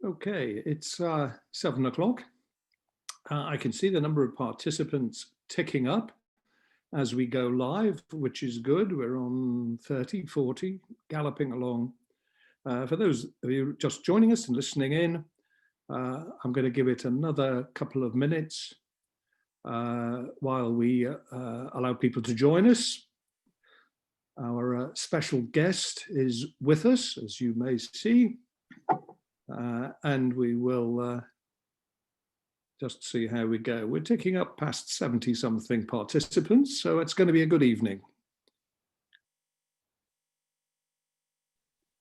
Okay, it's 7 o'clock. I can see the number of participants ticking up as we go live, which is good. We're on 30, 40, galloping along. For those of you just joining us and listening in, I'm going to give it another couple of minutes while we allow people to join us. Our special guest is with us, as you may see. And we will just see how we go. We're ticking up past 70-something participants, so it's going to be a good evening.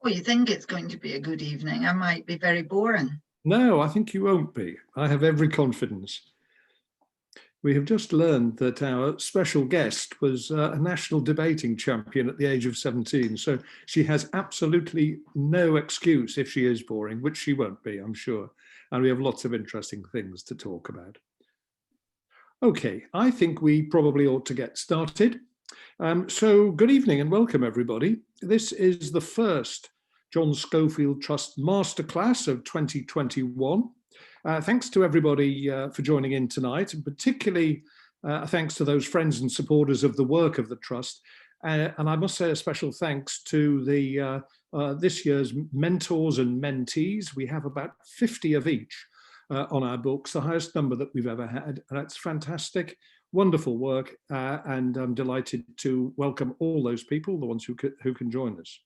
Well, you think it's going to be a good evening. I might be very boring. No, I think you won't be. I have every confidence. We have just learned that our special guest was a national debating champion at the age of 17. So she has absolutely no excuse if she is boring, which she won't be, I'm sure. And we have lots of interesting things to talk about. Okay, I think we probably ought to get started. So good evening and welcome, everybody. This is the first John Schofield Trust Masterclass of 2021. Thanks to everybody for joining in tonight, and particularly thanks to those friends and supporters of the work of the Trust. And I must say a special thanks to the this year's mentors and mentees. We have about 50 of each on our books, the highest number that we've ever had. And that's fantastic, wonderful work. And I'm delighted to welcome all those people, the ones who can join us.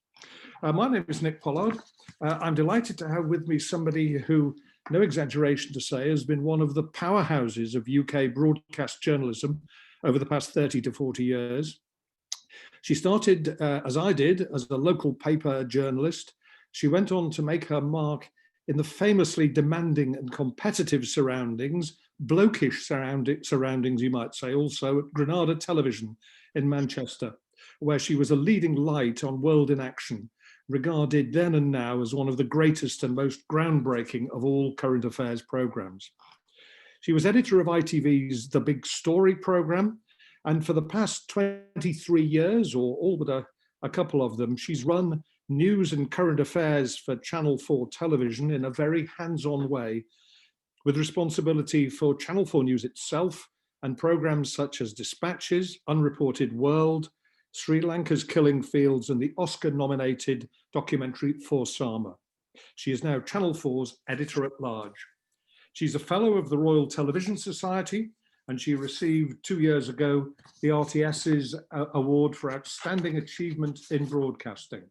My name is Nick Pollard. I'm delighted to have with me somebody who, no exaggeration to say, has been one of the powerhouses of UK broadcast journalism over the past 30 to 40 years. She started, as I did, as a local paper journalist. She went on to make her mark in the famously demanding and competitive surroundings, blokish surroundings, you might say, also at Granada Television in Manchester, where she was a leading light on World in Action, regarded then and now as one of the greatest and most groundbreaking of all current affairs programs. She was editor of ITV's The Big Story program, and for the past 23 years, or all but a couple of them, she's run news and current affairs for Channel 4 television in a very hands-on way, with responsibility for Channel 4 News itself and programs such as Dispatches, Unreported World, Sri Lanka's Killing Fields, and the Oscar-nominated documentary For Sama. She is now Channel 4's editor-at-large. She's a fellow of the Royal Television Society, and she received 2 years ago the RTS's award for outstanding achievement in broadcasting.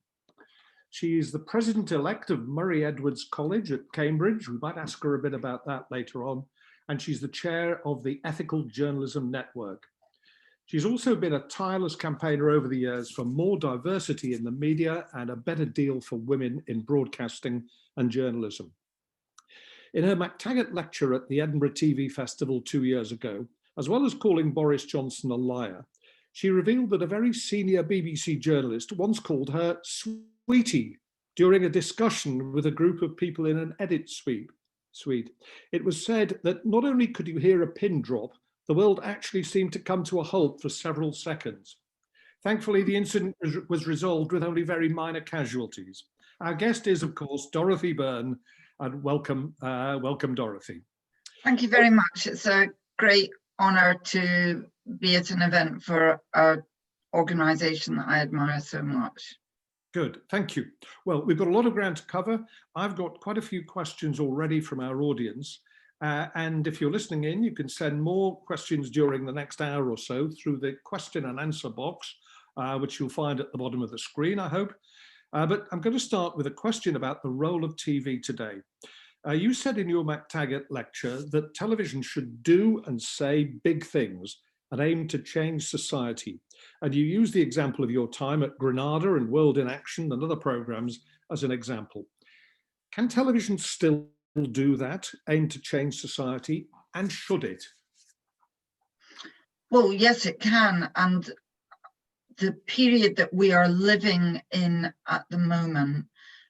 She is the president-elect of Murray Edwards College at Cambridge. We might ask her a bit about that later on. And she's the chair of the Ethical Journalism Network. She's also been a tireless campaigner over the years for more diversity in the media and a better deal for women in broadcasting and journalism. In her MacTaggart lecture at the Edinburgh TV Festival 2 years ago, as well as calling Boris Johnson a liar, she revealed that a very senior BBC journalist once called her sweetie during a discussion with a group of people in an edit suite. It was said that not only could you hear a pin drop, the world actually seemed to come to a halt for several seconds. Thankfully, the incident was resolved with only very minor casualties. Our guest is, of course, Dorothy Byrne, and welcome, Dorothy. Thank you very much. It's a great honour to be at an event for an organisation that I admire so much. Good, thank you. Well, we've got a lot of ground to cover. I've got quite a few questions already from our audience. And if you're listening in, you can send more questions during the next hour or so through the question and answer box, which you'll find at the bottom of the screen, I hope. But I'm going to start with a question about the role of TV today. You said in your MacTaggart lecture that television should do and say big things and aim to change society. And you use the example of your time at Granada and World in Action and other programs as an example. Can television still do that, aim to change society, and should it? Well, yes, it can. And the period that we are living in at the moment,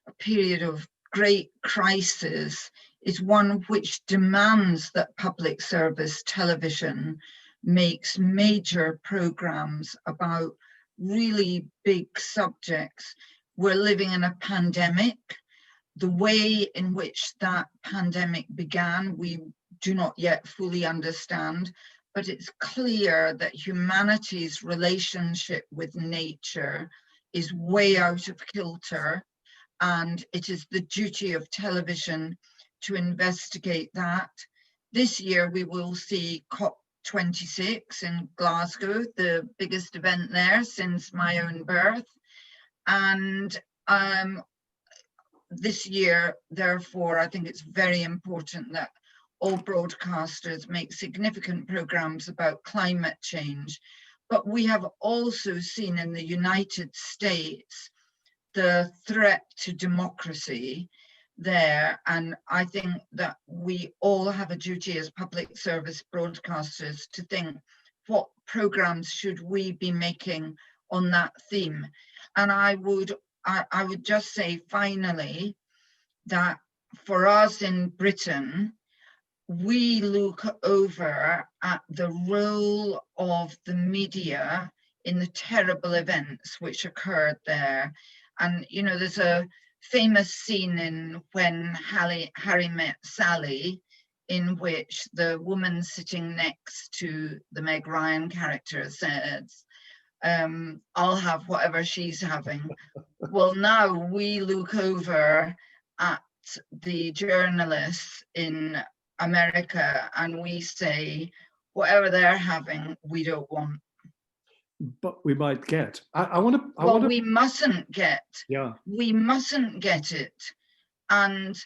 a period of great crisis, is one which demands that public service television makes major programs about really big subjects. We're living in a pandemic. the way in which that pandemic began, we do not yet fully understand, but it's clear that humanity's relationship with nature is way out of kilter, and it is the duty of television to investigate that. This year we will see COP26 in Glasgow, the biggest event there since my own birth. And this year, therefore, I think it's very important that all broadcasters make significant programs about climate change. But we have also seen in the United States the threat to democracy there. And I think that we all have a duty as public service broadcasters to think, what programs should we be making on that theme? And I would just say finally that for us in Britain, we look over at the role of the media in the terrible events which occurred there. And, you know, there's a famous scene in When Harry Met Sally, in which the woman sitting next to the Meg Ryan character says, I'll have whatever she's having. Well, now we look over at the journalists in America and we say, whatever they're having, we don't want. But we might get. We mustn't get. Yeah. We mustn't get it. And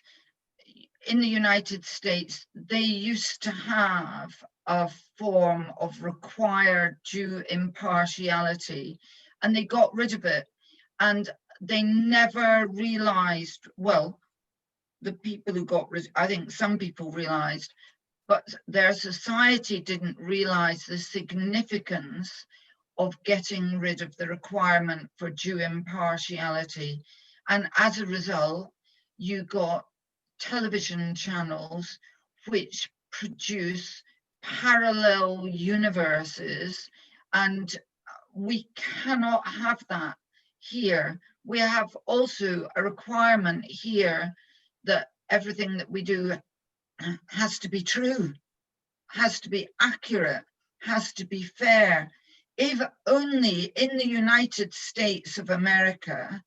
in the United States, they used to have a form of required due impartiality, and they got rid of it. And they never realized, well, the people who got rid, I think some people realized, but their society didn't realize the significance of getting rid of the requirement for due impartiality. And as a result, you got television channels which produce parallel universes, and we cannot have that here. We have also a requirement here that everything that we do has to be true, has to be accurate, has to be fair. If only in the United States of America,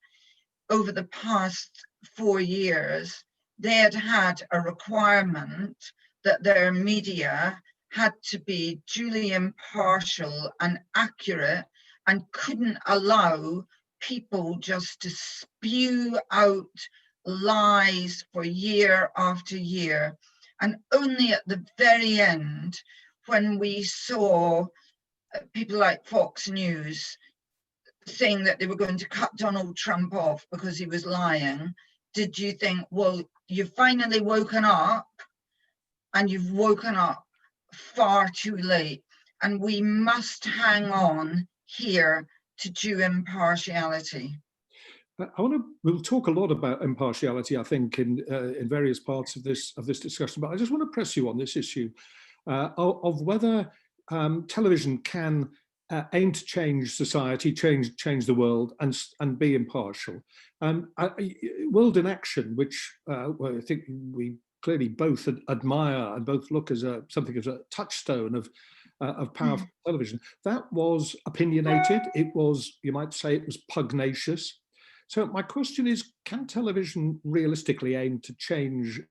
over the past 4 years, they had had a requirement that their media had to be duly impartial and accurate and couldn't allow people just to spew out lies for year after year. And only at the very end, when we saw people like Fox News saying that they were going to cut Donald Trump off because he was lying, did you think, well, you've finally woken up, and you've woken up far too late, and we must hang on here to due impartiality. We'll talk a lot about impartiality, I think, in various parts of this discussion, but I just want to press you on this issue of whether television can aim to change society, change the world, and be impartial. World in Action, which I think we clearly both admire and both look as something as a touchstone of powerful television, that was opinionated. It was, you might say, it was pugnacious. So my question is, can television realistically aim to change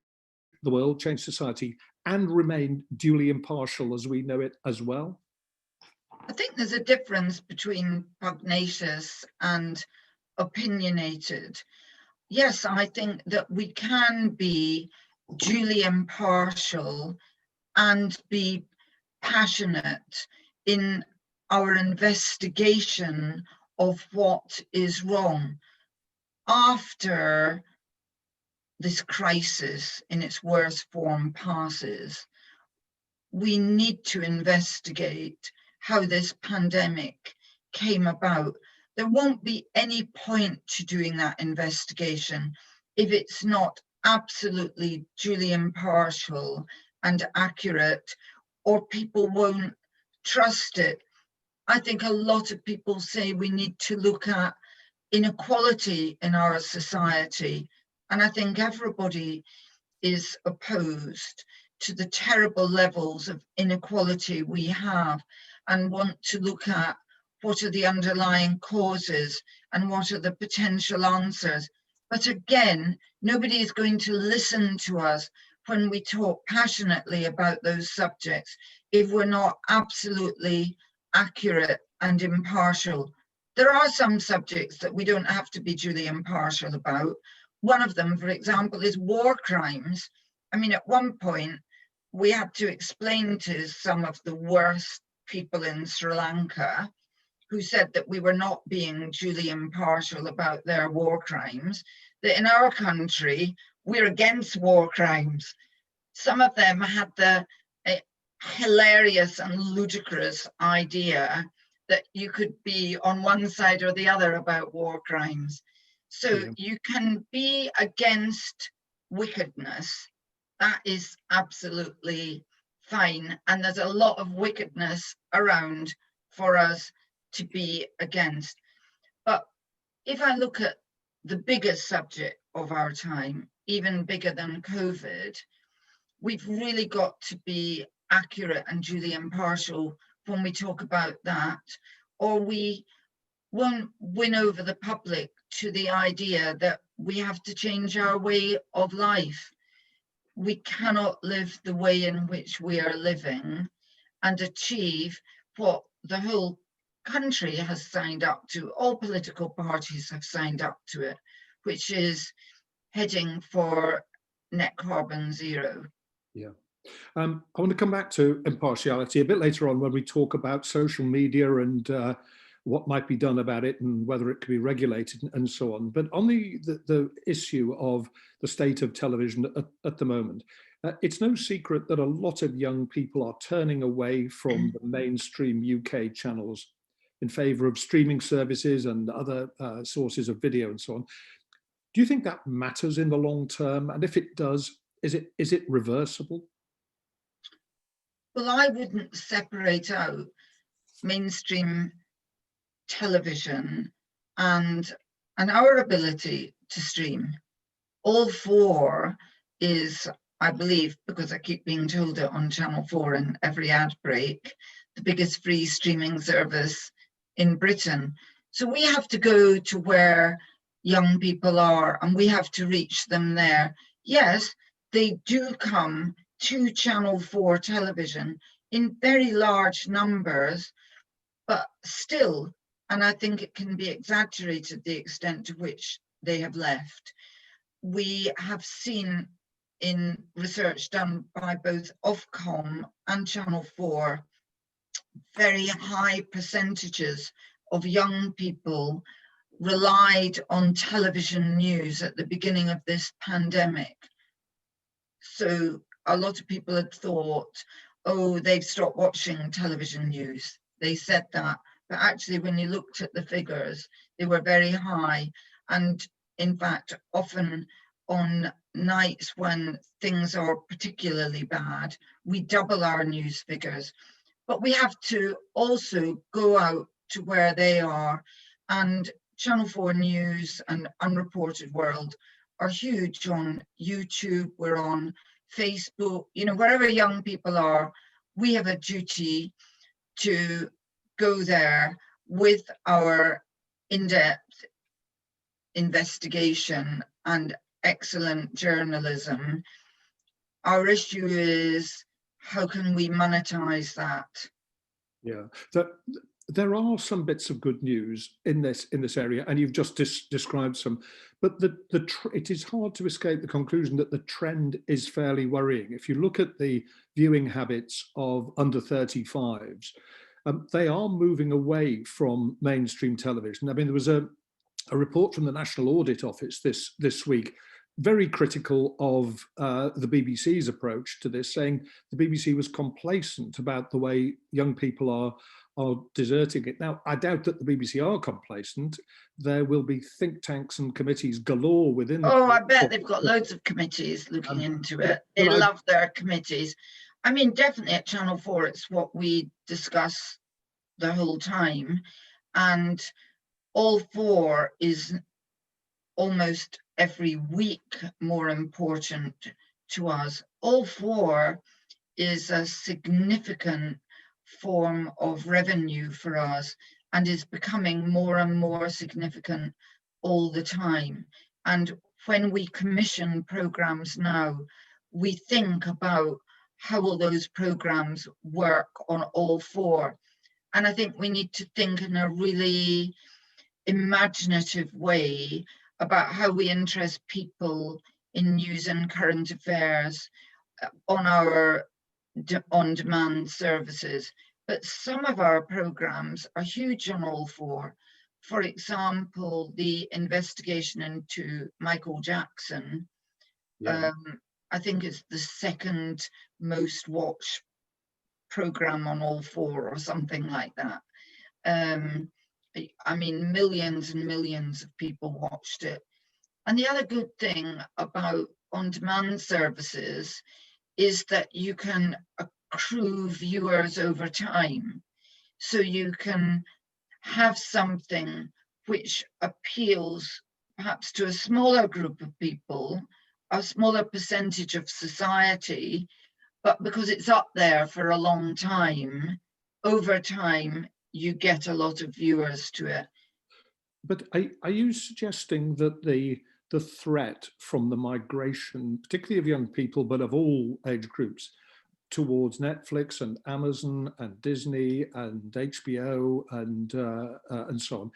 the world, change society, and remain duly impartial as we know it as well? I think there's a difference between pugnacious and opinionated. Yes, I think that we can be duly impartial and be passionate in our investigation of what is wrong. After this crisis in its worst form passes, we need to investigate how this pandemic came about. There won't be any point to doing that investigation if it's not absolutely duly impartial and accurate, or people won't trust it. I think a lot of people say we need to look at inequality in our society. And I think everybody is opposed to the terrible levels of inequality we have and want to look at what are the underlying causes and what are the potential answers. But again, nobody is going to listen to us when we talk passionately about those subjects if we're not absolutely accurate and impartial. There are some subjects that we don't have to be duly impartial about. One of them, for example, is war crimes. I mean, at one point, we had to explain to some of the worst people in Sri Lanka who said that we were not being duly impartial about their war crimes, that in our country, we're against war crimes. Some of them had the hilarious and ludicrous idea that you could be on one side or the other about war crimes. So you can be against wickedness. That is absolutely fine. And there's a lot of wickedness around for us to be against. But if I look at the biggest subject of our time, even bigger than COVID, we've really got to be accurate and duly impartial when we talk about that, or we won't win over the public to the idea that we have to change our way of life. We cannot live the way in which we are living and achieve what the whole country has signed up to, all political parties have signed up to it, which is heading for net carbon zero. Yeah. I want to come back to impartiality a bit later on when we talk about social media and what might be done about it and whether it could be regulated and so on. But on the issue of the state of television at the moment, it's no secret that a lot of young people are turning away from the mainstream UK channels in favour of streaming services and other sources of video and so on. Do you think that matters in the long term? And if it does, is it reversible? Well, I wouldn't separate out mainstream television and our ability to stream. All 4 is, I believe, because I keep being told it on Channel 4 in every ad break, the biggest free streaming service in Britain. So we have to go to where young people are and we have to reach them there. Yes, they do come to Channel 4 television in very large numbers, but still, and I think it can be exaggerated the extent to which they have left. We have seen in research done by both Ofcom and Channel 4, very high percentages of young people relied on television news at the beginning of this pandemic. So a lot of people had thought, oh, they've stopped watching television news. They said that, but actually when you looked at the figures, they were very high. And in fact, often on nights when things are particularly bad, we double our news figures. But we have to also go out to where they are, and Channel 4 News and Unreported World are huge on YouTube, we're on Facebook, you know, wherever young people are, we have a duty to go there with our in-depth investigation and excellent journalism. Our issue is, how can we monetize that? Yeah, there are some bits of good news in this area, and you've just described some. But it is hard to escape the conclusion that the trend is fairly worrying. If you look at the viewing habits of under 35s, they are moving away from mainstream television. I mean, there was a report from the National Audit Office this week, very critical of the BBC's approach to this, saying the BBC was complacent about the way young people are deserting it. Now, I doubt that the BBC are complacent. There will be think tanks and committees galore within. Oh, I bet they've got loads of committees looking into it. They love their committees. I mean, definitely at Channel 4, it's what we discuss the whole time. And All 4 is almost every week more important to us. All four is a significant form of revenue for us and is becoming more and more significant all the time. And when we commission programs now, we think about how will those programs work on all four. And I think we need to think in a really imaginative way about how we interest people in news and current affairs on our on-demand services. But some of our programs are huge on all four. For example, the investigation into Michael Jackson, I think it's the second most watched program on all four or something like that. I mean, millions and millions of people watched it. And the other good thing about on-demand services is that you can accrue viewers over time. So you can have something which appeals perhaps to a smaller group of people, a smaller percentage of society, but because it's up there for a long time, over time, you get a lot of viewers to it. But are you suggesting that the threat from the migration, particularly of young people, but of all age groups, towards Netflix and Amazon and Disney and HBO and so on,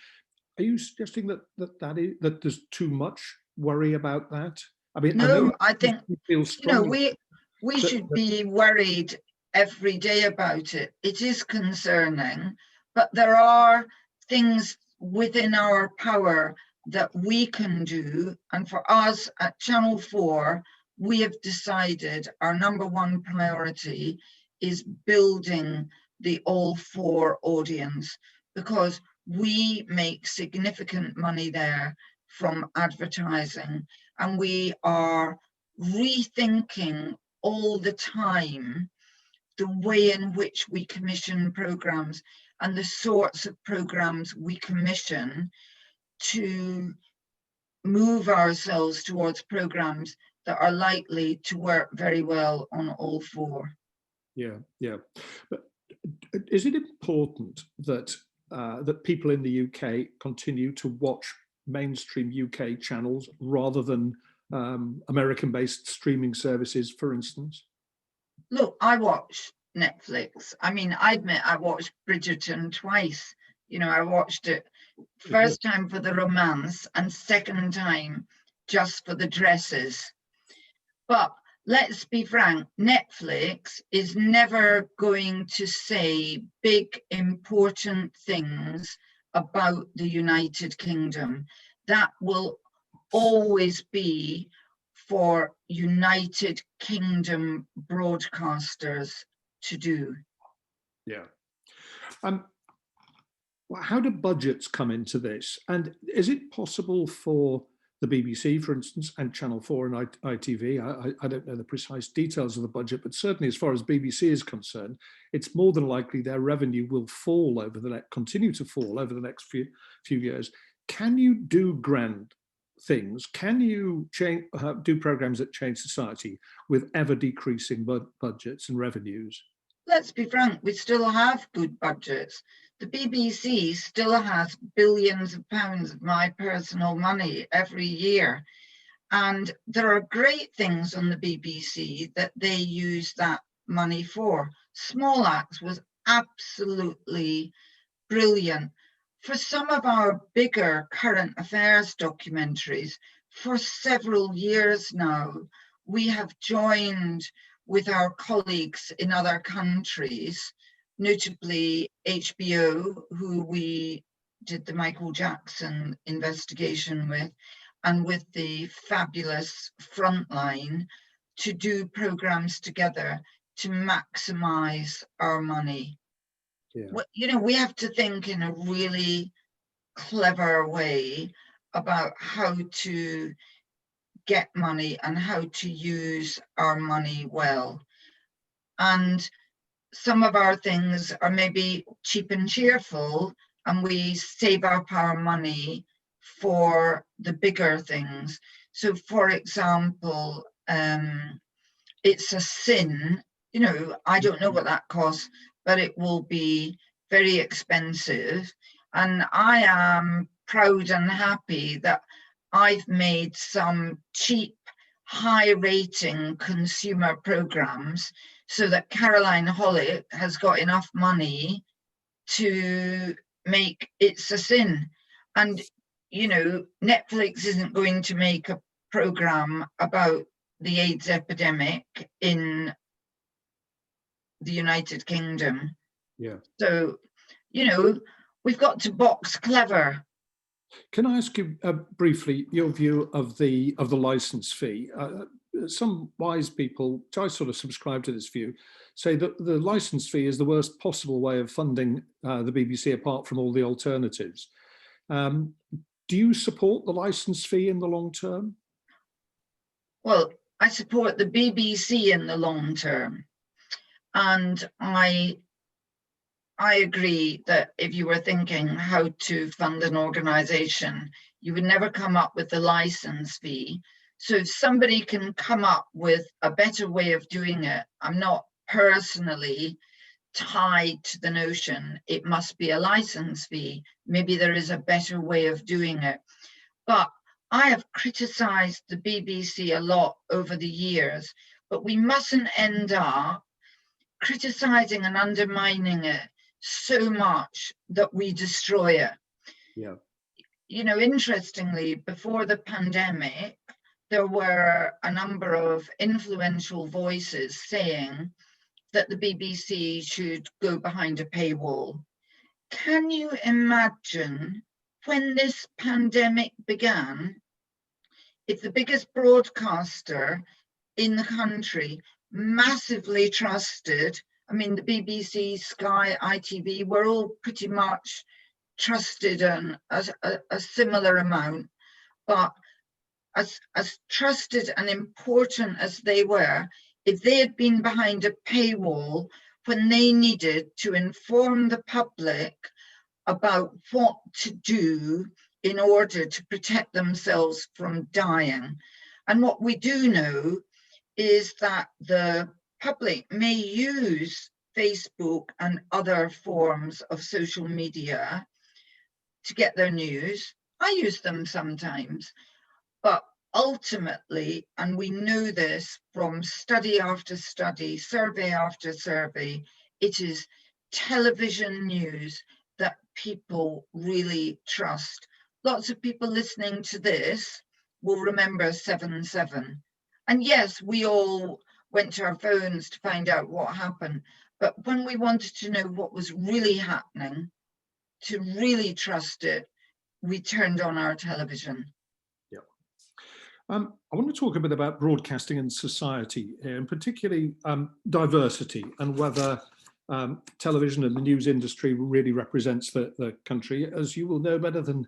are you suggesting that there's too much worry about that? I mean, no, I think feel strongly we should be worried every day about it. It is concerning, but there are things within our power that we can do. And for us at Channel 4, we have decided our number one priority is building the all four audience, because we make significant money there from advertising, and we are rethinking all the time the way in which we commission programs and the sorts of programs we commission to move ourselves towards programs that are likely to work very well on all four. Yeah. But is it important that that people in the UK continue to watch mainstream UK channels rather than American-based streaming services, for instance? Look, I watch Netflix. I mean, I admit I watched Bridgerton twice. You know, I watched it first time for the romance and second time just for the dresses. But let's be frank, Netflix is never going to say big, important things about the United Kingdom. That will always be for United Kingdom broadcasters to do. Yeah. Well, how do budgets come into this? And is it possible for the BBC, for instance, and Channel 4 and ITV, I don't know the precise details of the budget, but certainly as far as BBC is concerned, it's more than likely their revenue will fall continue to fall over the next few years. Can you do grand things? Can you do programs that change society with ever decreasing budgets and revenues? Let's be frank, we still have good budgets. The BBC still has billions of pounds of my personal money every year. And there are great things on the BBC that they use that money for. Small Axe was absolutely brilliant. For some of our bigger current affairs documentaries, for several years now, we have joined with our colleagues in other countries, notably HBO, who we did the Michael Jackson investigation with, and with the fabulous Frontline, to do programs together to maximize our money. Yeah. You know, we have to think in a really clever way about how to get money and how to use our money well. And some of our things are maybe cheap and cheerful, and we save up our money for the bigger things. So for example, It's a Sin, you know, I don't know what that costs, but it will be very expensive. And I am proud and happy that I've made some cheap, high rating consumer programs so that Caroline Hollick has got enough money to make It's a Sin. And, you know, Netflix isn't going to make a program about the AIDS epidemic in the United Kingdom. Yeah. So, you know, we've got to box clever. Can I ask you briefly your view of the license fee? Some wise people, which I sort of subscribe to this view, say that the license fee is the worst possible way of funding the BBC apart from all the alternatives. Do you support the license fee in the long term? Well, I support the BBC in the long term. And I agree that if you were thinking how to fund an organization, you would never come up with the license fee. So if somebody can come up with a better way of doing it, I'm not personally tied to the notion it must be a license fee. Maybe there is a better way of doing it. But I have criticized the BBC a lot over the years, but we mustn't end up criticizing and undermining it so much that we destroy it. Yeah. You know, interestingly, before the pandemic, there were a number of influential voices saying that the BBC should go behind a paywall. Can you imagine when this pandemic began, if the biggest broadcaster in the country, massively trusted, I mean, the BBC, Sky, ITV were all pretty much trusted and a similar amount, but as trusted and important as they were, if they had been behind a paywall when they needed to inform the public about what to do in order to protect themselves from dying. And what we do know is that the public may use Facebook and other forms of social media to get their news. I use them sometimes, but ultimately, and we know this from study after study, survey after survey, it is television news that people really trust. Lots of people listening to this will remember 7/7. And yes, we all went to our phones to find out what happened. But when we wanted to know what was really happening, to really trust it, we turned on our television. Yeah. I want to talk a bit about broadcasting and society here, and particularly diversity, and whether television and the news industry really represents the country. As you will know better than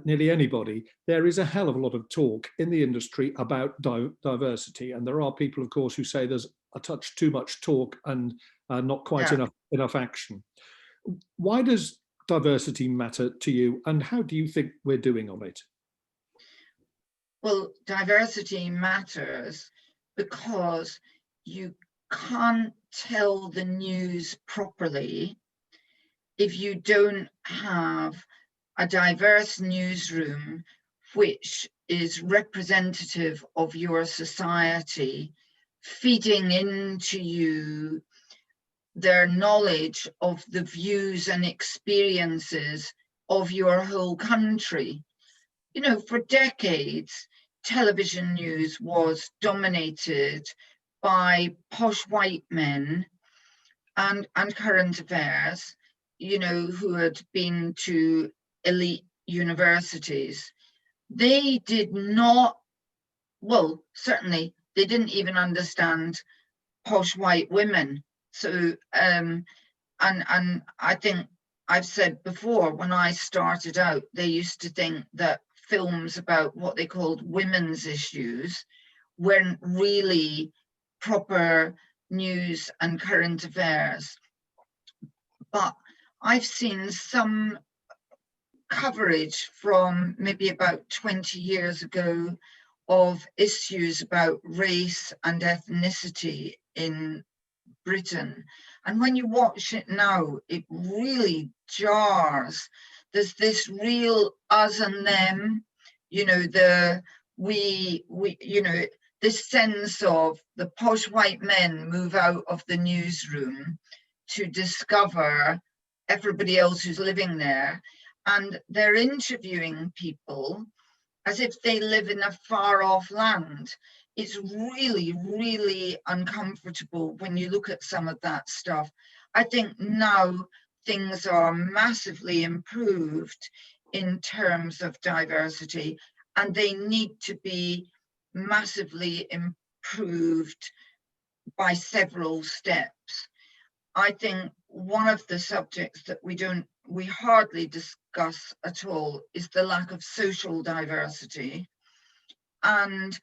nearly anybody, there is a hell of a lot of talk in the industry about diversity, and there are people, of course, who say there's a touch too much talk and not quite enough action. Why does diversity matter to you, and how do you think we're doing on it? Well, diversity matters because you can't tell the news properly if you don't have a diverse newsroom which is representative of your society, feeding into you their knowledge of the views and experiences of your whole country. You know, for decades, television news was dominated by posh white men and current affairs, you know, who had been to elite universities. They did not, well, certainly they didn't even understand posh white women. So, and I think I've said before, when I started out, they used to think that films about what they called women's issues weren't really proper news and current affairs. But I've seen some coverage from maybe about 20 years ago of issues about race and ethnicity in Britain. And when you watch it now, it really jars. There's this real us and them, you know, you know, this sense of the posh white men move out of the newsroom to discover everybody else who's living there. And they're interviewing people as if they live in a far off land. It's really, really uncomfortable when you look at some of that stuff. I think now things are massively improved in terms of diversity, and they need to be massively improved by several steps. I think one of the subjects that we hardly discuss at all is the lack of social diversity. And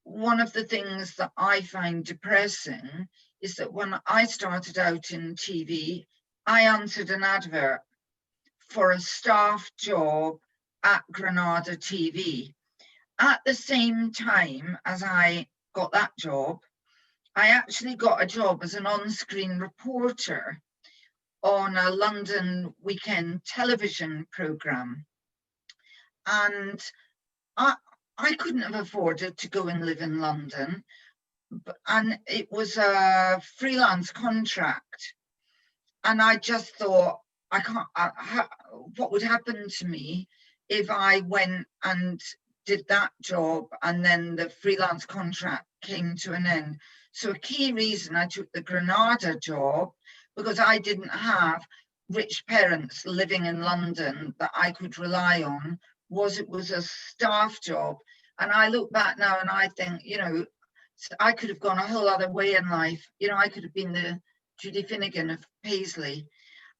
one of the things that I find depressing is that when I started out in TV, I answered an advert for a staff job at Granada TV. At the same time as I got that job, I actually got a job as an on-screen reporter on a London weekend television programme. And I couldn't have afforded to go and live in London. And it was a freelance contract. And I just thought, what would happen to me if I went and did that job and then the freelance contract came to an end? So a key reason I took the Granada job, because I didn't have rich parents living in London that I could rely on, was it was a staff job. And I look back now and I think, you know, I could have gone a whole other way in life. You know, I could have been the Judy Finnegan of Paisley.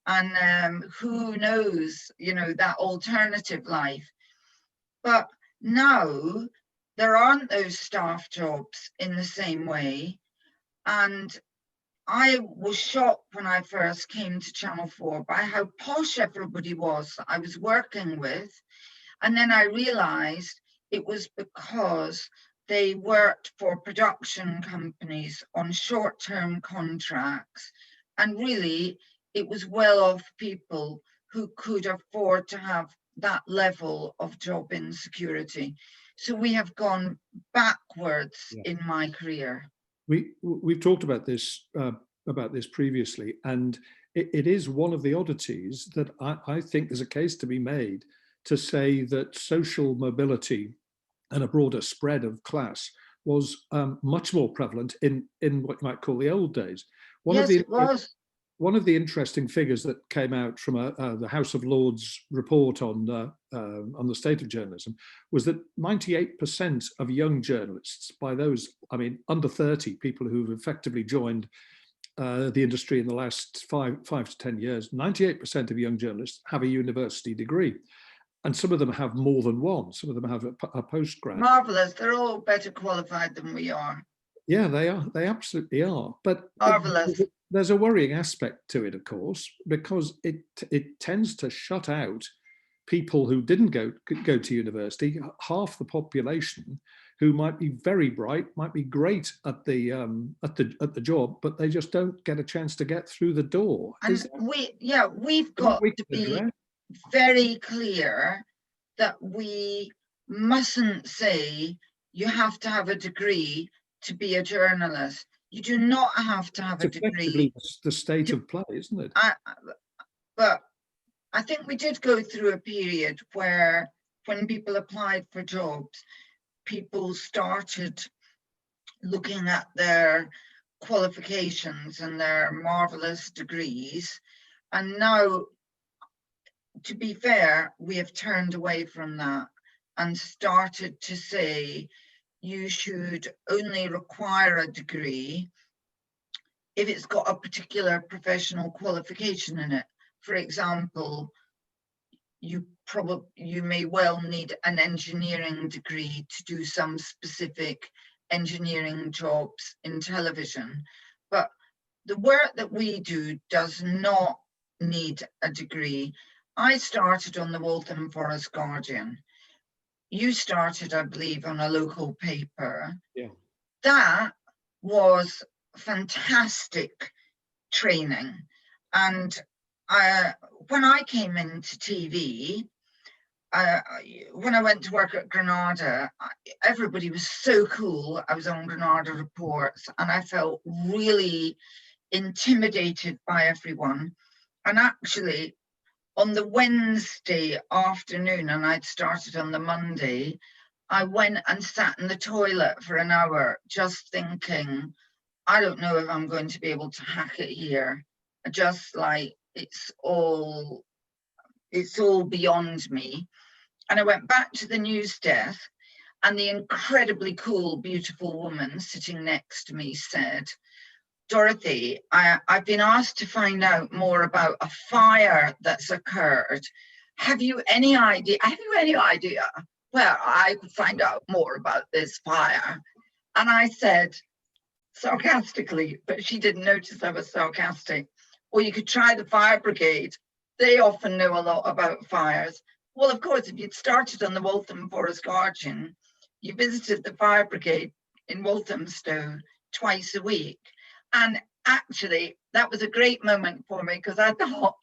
And who knows, you know, that alternative life. But now there aren't those staff jobs in the same way. And I was shocked when I first came to Channel 4 by how posh everybody was that I was working with. And then I realized it was because they worked for production companies on short-term contracts. And really, it was well-off people who could afford to have that level of job insecurity. So we have gone backwards in my career. We've talked about this previously, and it is one of the oddities that I think there's a case to be made to say that social mobility and a broader spread of class was much more prevalent in what you might call the old days. It was. One of the interesting figures that came out from the House of Lords report on the state of journalism was that 98% of young journalists, by those, I mean, under 30, people who've effectively joined the industry in the last five to 10 years, 98% of young journalists have a university degree. And some of them have more than one. Some of them have a postgrad. Marvelous. They're all better qualified than we are. Yeah, they are. They absolutely are. But marvelous. There's a worrying aspect to it, of course, because it tends to shut out people who didn't go to university. Half the population who might be very bright, might be great at the job, but they just don't get a chance to get through the door. And we've got to be very clear that we mustn't say you have to have a degree to be a journalist. You do not have to have a degree. The state of play, isn't it? But I think we did go through a period where when people applied for jobs, people started looking at their qualifications and their marvelous degrees. And now, to be fair, we have turned away from that and started to say you should only require a degree if it's got a particular professional qualification in it. For example, you may well need an engineering degree to do some specific engineering jobs in television, but the work that we do does not need a degree. I started on the Waltham Forest Guardian. you started, I believe, on a local paper. Yeah. That was fantastic training. And when I came into TV, when I went to work at Granada, everybody was so cool. I was on Granada reports, and I felt really intimidated by everyone. And actually, on the Wednesday afternoon, and I'd started on the Monday, I went and sat in the toilet for an hour just thinking, I don't know if I'm going to be able to hack it here. Just like it's all beyond me. And I went back to the news desk, and the incredibly cool, beautiful woman sitting next to me said, Dorothy, I've been asked to find out more about a fire that's occurred. Have you any idea? Where I could find out more about this fire? And I said, sarcastically, but she didn't notice I was sarcastic, well, you could try the fire brigade. They often know a lot about fires. Well, of course, if you'd started on the Waltham Forest Guardian, you visited the fire brigade in Walthamstow twice a week. And actually, that was a great moment for me, because I thought,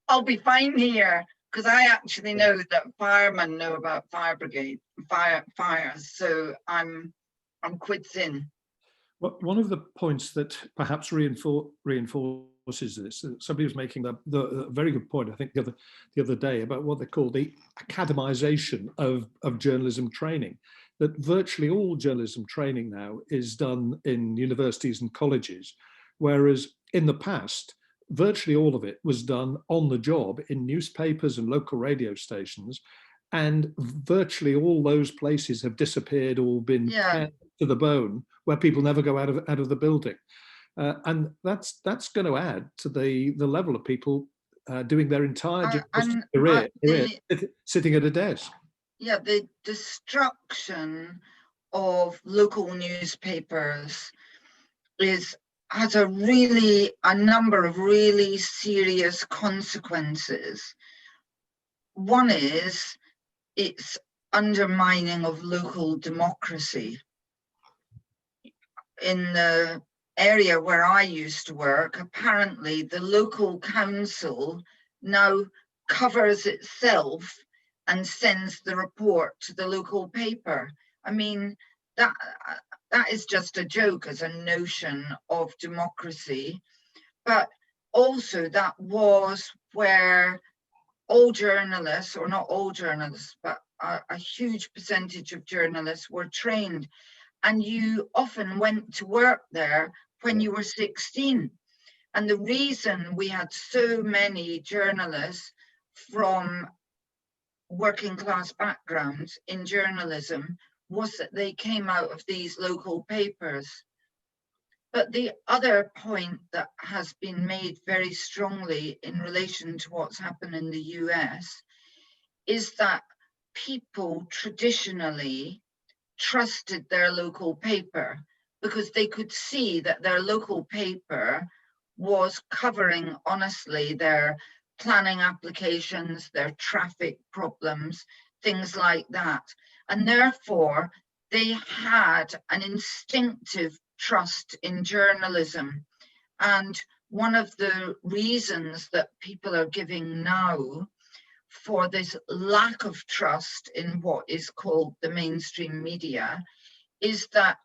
I'll be fine here, because I actually know that firemen know about fire brigade, fires. So I'm quids in. Well, one of the points that perhaps reinforces this, somebody was making the very good point, I think, the other day, about what they call the academization of journalism training, that virtually all journalism training now is done in universities and colleges, whereas in the past, virtually all of it was done on the job in newspapers and local radio stations, and virtually all those places have disappeared or been pared to the bone, where people never go out of the building, and that's going to add to the level of people doing their entire career sitting at a desk. Yeah, the destruction of local newspapers has a number of really serious consequences. One is it's undermining of local democracy. In the area where I used to work, apparently the local council now covers itself and sends the report to the local paper. I mean, that is just a joke as a notion of democracy. But also that was where all journalists, or not all journalists, but a huge percentage of journalists were trained. And you often went to work there when you were 16. And the reason we had so many journalists from working class backgrounds in journalism was that they came out of these local papers. But the other point that has been made very strongly in relation to what's happened in the US is that people traditionally trusted their local paper because they could see that their local paper was covering honestly their planning applications, their traffic problems, things like that. And therefore, they had an instinctive trust in journalism. And one of the reasons that people are giving now for this lack of trust in what is called the mainstream media is that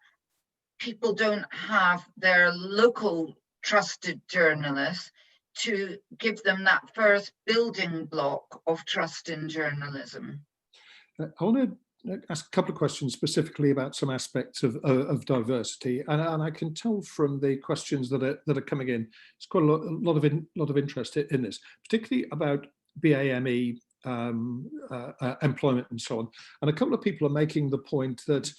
people don't have their local trusted journalists to give them that first building block of trust in journalism. I want to ask a couple of questions specifically about some aspects of diversity, and I can tell from the questions that are coming in, there's quite a lot of interest in this, particularly about BAME employment and so on. And a couple of people are making the point that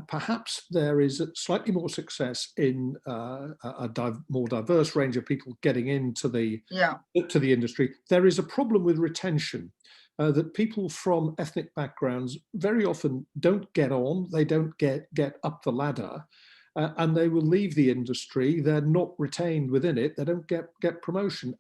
perhaps there is slightly more success in more diverse range of people getting into the industry. There is a problem with retention. That people from ethnic backgrounds very often don't get on, they don't get up the ladder, and they will leave the industry. They're not retained within it. They don't get promotion.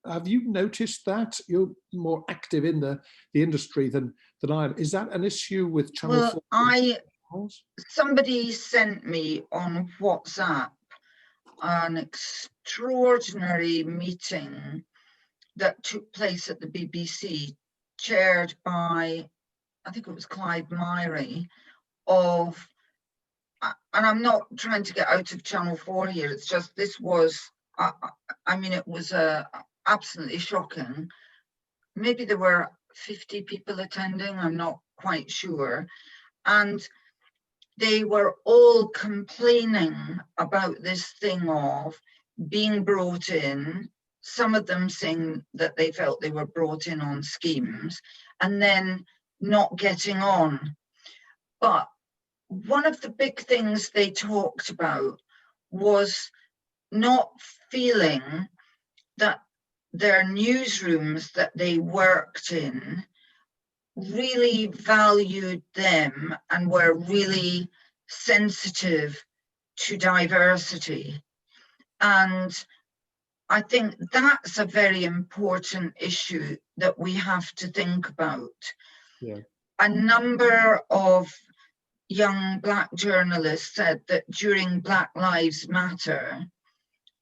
have you noticed that? You're more active in the industry than I am. Is that an issue with Channel 4? Somebody sent me on WhatsApp an extraordinary meeting that took place at the BBC, chaired by, I think it was Clive Myrie, of, and I'm not trying to get out of Channel 4 here, it's just this was, I mean, it was absolutely shocking. Maybe there were 50 people attending, I'm not quite sure. And they were all complaining about this thing of being brought in, some of them saying that they felt they were brought in on schemes, and then not getting on. But one of the big things they talked about was not feeling that their newsrooms that they worked in really valued them and were really sensitive to diversity. And I think that's a very important issue that we have to think about. Yeah. A number of young Black journalists said that during Black Lives Matter,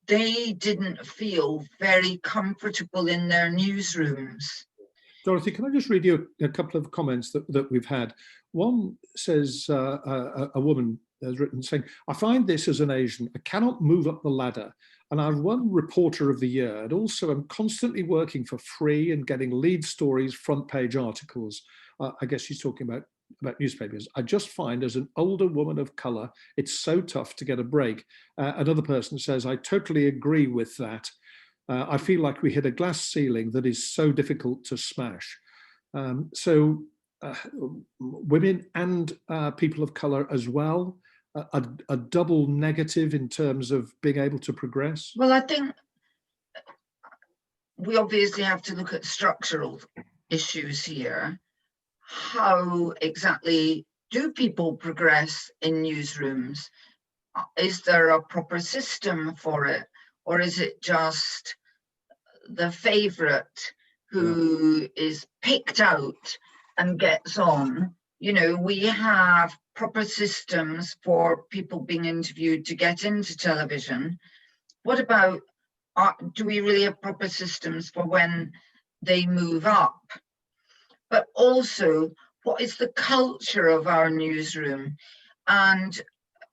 they didn't feel very comfortable in their newsrooms. Dorothy, can I just read you a couple of comments that we've had? One says, a woman has written saying, I find this as an Asian, I cannot move up the ladder. And I've won Reporter of the Year, and also I'm constantly working for free and getting lead stories, front page articles. I guess she's talking about newspapers. I just find as an older woman of colour, it's so tough to get a break. Another person says, I totally agree with that. I feel like we hit a glass ceiling that is so difficult to smash. Women and people of colour as well, a double negative in terms of being able to progress? Well, I think we obviously have to look at structural issues here. How exactly do people progress in newsrooms? Is there a proper system for it? Or is it just the favourite who is picked out and gets on? You know, we have proper systems for people being interviewed to get into television. What about, do we really have proper systems for when they move up? But also, what is the culture of our newsroom? And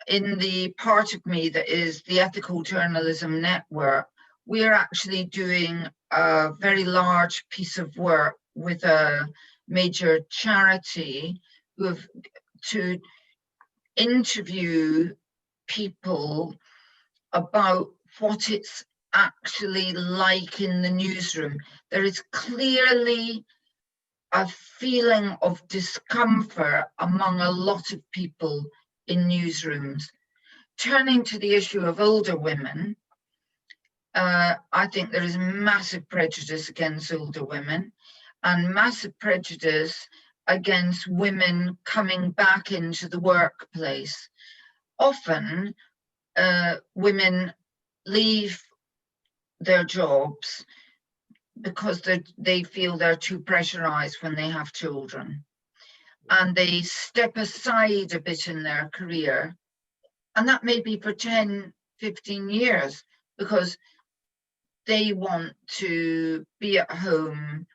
in the part of me that is the Ethical Journalism Network, we are actually doing a very large piece of work with a major charity who have to interview people about what it's actually like in the newsroom. There is clearly a feeling of discomfort among a lot of people in newsrooms. Turning to the issue of older women, I think there is massive prejudice against older women and massive prejudice against women coming back into the workplace. Often, women leave their jobs because they feel they're too pressurized when they have children. And they step aside a bit in their career. And that may be for 10, 15 years, because they want to be at home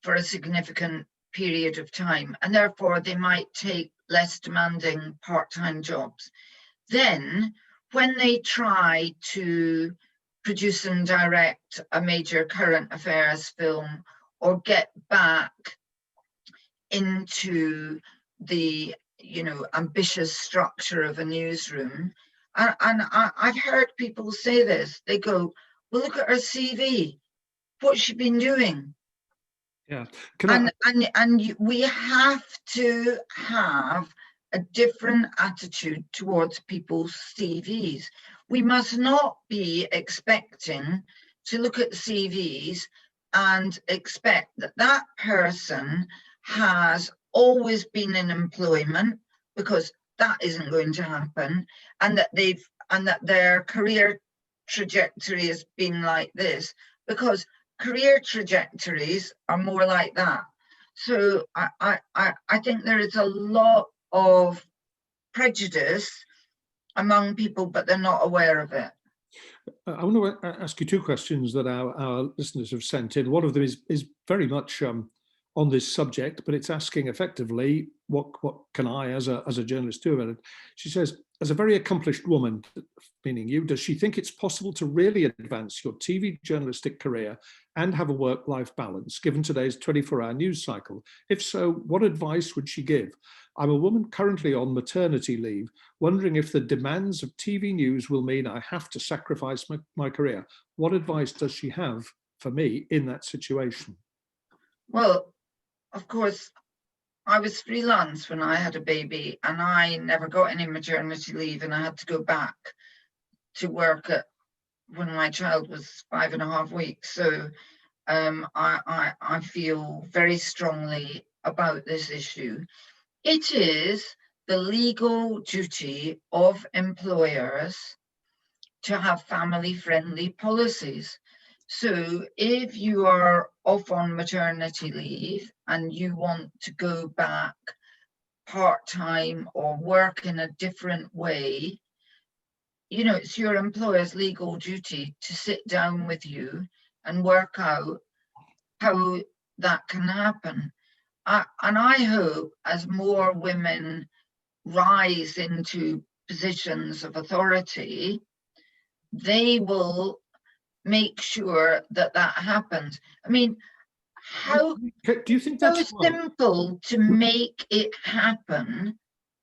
for a significant period of time. And therefore, they might take less demanding part-time jobs. Then, when they try to produce and direct a major current affairs film or get back into the, you know, ambitious structure of a newsroom, and I've heard people say this, they go, well, look at her CV, what's she been doing? Yeah. We have to have a different attitude towards people's CVs. We must not be expecting to look at CVs and expect that that person has always been in employment, because that isn't going to happen, and that their career trajectory has been like this, because career trajectories are more like that. So I think there is a lot of prejudice among people, but they're not aware of it. I want to ask you two questions that our listeners have sent in. One of them is very much on this subject, but it's asking effectively, what can I, as a journalist, do about it? She says, as a very accomplished woman, meaning you, does she think it's possible to really advance your TV journalistic career and have a work-life balance, given today's 24-hour news cycle? If so, what advice would she give? I'm a woman currently on maternity leave, wondering if the demands of TV news will mean I have to sacrifice my career. What advice does she have for me in that situation? Well, of course, I was freelance when I had a baby, and I never got any maternity leave, and I had to go back to work when my child was 5.5 weeks. So I feel very strongly about this issue. It is the legal duty of employers to have family-friendly policies. So if you are off on maternity leave and you want to go back part-time or work in a different way, you know, it's your employer's legal duty to sit down with you and work out how that can happen. And I hope as more women rise into positions of authority, they will make sure that that happens. I mean, how do you think so that's simple to make it happen?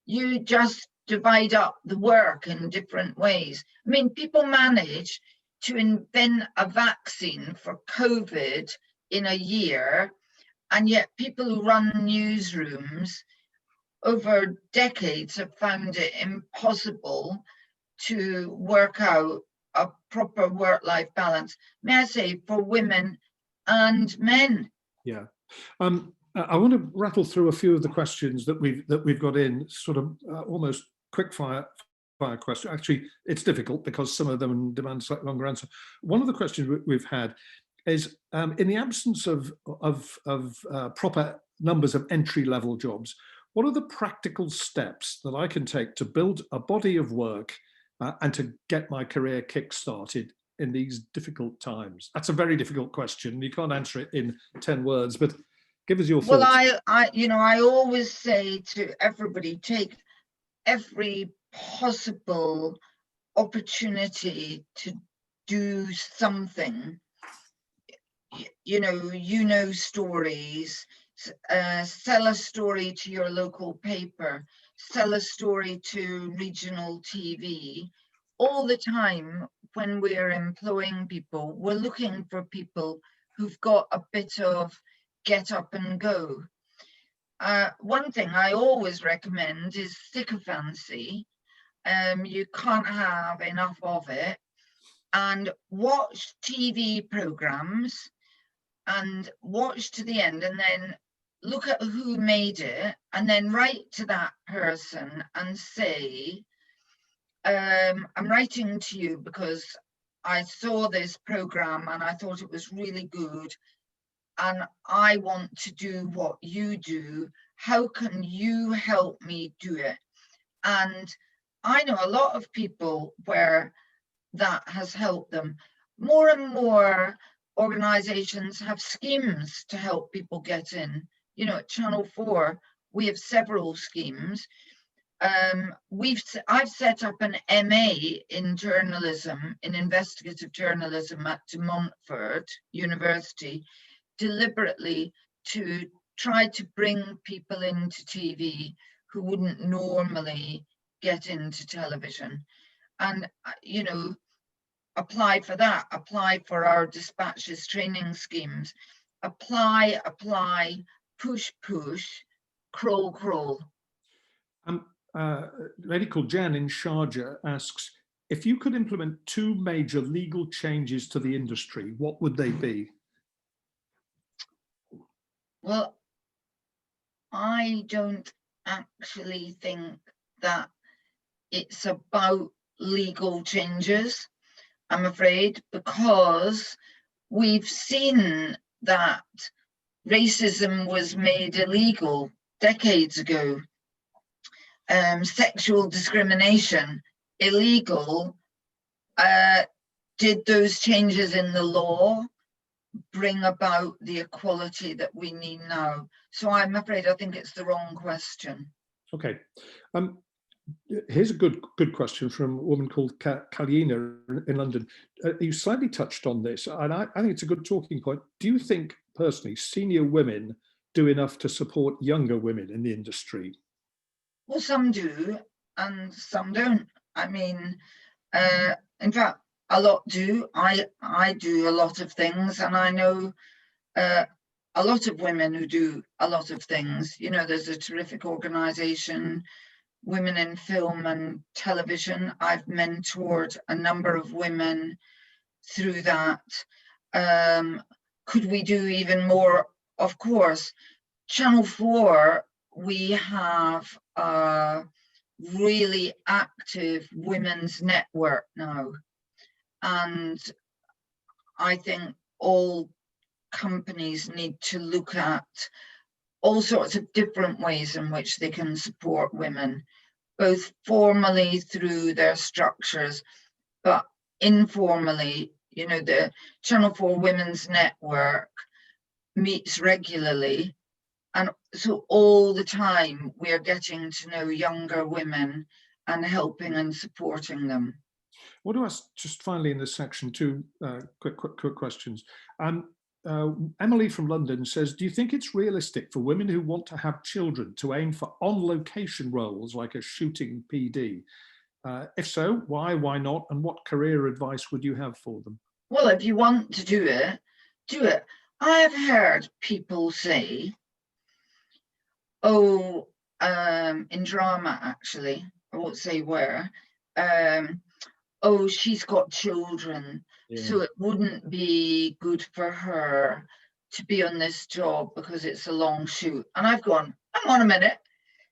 You just divide up the work in different ways. I mean, people manage to invent a vaccine for COVID in a year, and yet people who run newsrooms over decades have found it impossible to work out a proper work-life balance, may I say, for women and men. Yeah. I want to rattle through a few of the questions that we've got in, sort of almost quick fire question. Actually, it's difficult because some of them demand a slightly longer answer. One of the questions we've had is, in the absence of proper numbers of entry-level jobs, what are the practical steps that I can take to build a body of work and to get my career kick-started in these difficult times? That's a very difficult question. You can't answer it in 10 words, but give us your thoughts. Well, I always say to everybody, take every possible opportunity to do something. You know stories, sell a story to your local paper, sell a story to regional TV. All the time when we're employing people, we're looking for people who've got a bit of get up and go. One thing I always recommend is sycophancy. You can't have enough of it. And watch TV programs and watch to the end, and then look at who made it, and then write to that person and say, I'm writing to you because I saw this program and I thought it was really good, and I want to do what you do. How can you help me do it? And I know a lot of people where that has helped them. More and more organizations have schemes to help people get in. You know, at Channel 4, we have several schemes. I've set up an MA in journalism, in investigative journalism at De Montfort University, deliberately to try to bring people into TV who wouldn't normally get into television. And, you know, apply for that, apply for our dispatches training schemes, apply, push, crawl. A lady called Jan in Sharjah asks, if you could implement 2 major legal changes to the industry, what would they be? Well, I don't actually think that it's about legal changes, I'm afraid, because we've seen that racism was made illegal decades ago. Sexual discrimination illegal. Did those changes in the law bring about the equality that we need now? So I'm afraid I think it's the wrong question. Okay. Here's a good question from a woman called Kalina in London. You slightly touched on this, and I think it's a good talking point. Do you think, personally, senior women do enough to support younger women in the industry? Well, some do, and some don't. I mean, in fact, a lot do. I do a lot of things, and I know a lot of women who do a lot of things. You know, there's a terrific organisation, Women in Film and Television. I've mentored a number of women through that. Could we do even more? Of course. Channel 4, we have a really active women's network now. And I think all companies need to look at all sorts of different ways in which they can support women, both formally through their structures, but informally. You know, the Channel 4 Women's Network meets regularly, and so all the time we're getting to know younger women and helping and supporting them. What do I just finally in this section, two quick questions. Emily from London says, do you think it's realistic for women who want to have children to aim for on-location roles like a shooting PD? If so, why not? And what career advice would you have for them? Well, if you want to do it, do it. I have heard people say, oh, in drama, actually, I won't say where, oh, she's got children, so it wouldn't be good for her to be on this job because it's a long shoot. And I've gone, hang on a minute,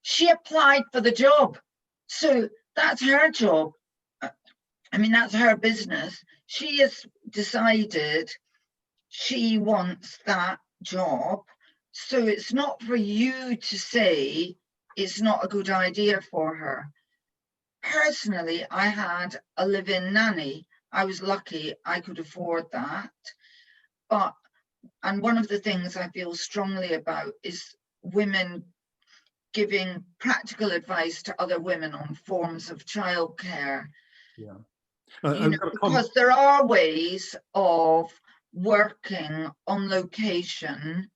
she applied for the job, so that's her job. I mean, that's her business. She has decided she wants that job, so it's not for you to say it's not a good idea for her. Personally, I had a live-in nanny. I was lucky I could afford that. And one of the things I feel strongly about is women giving practical advice to other women on forms of childcare. Yeah. Because there are ways of working on location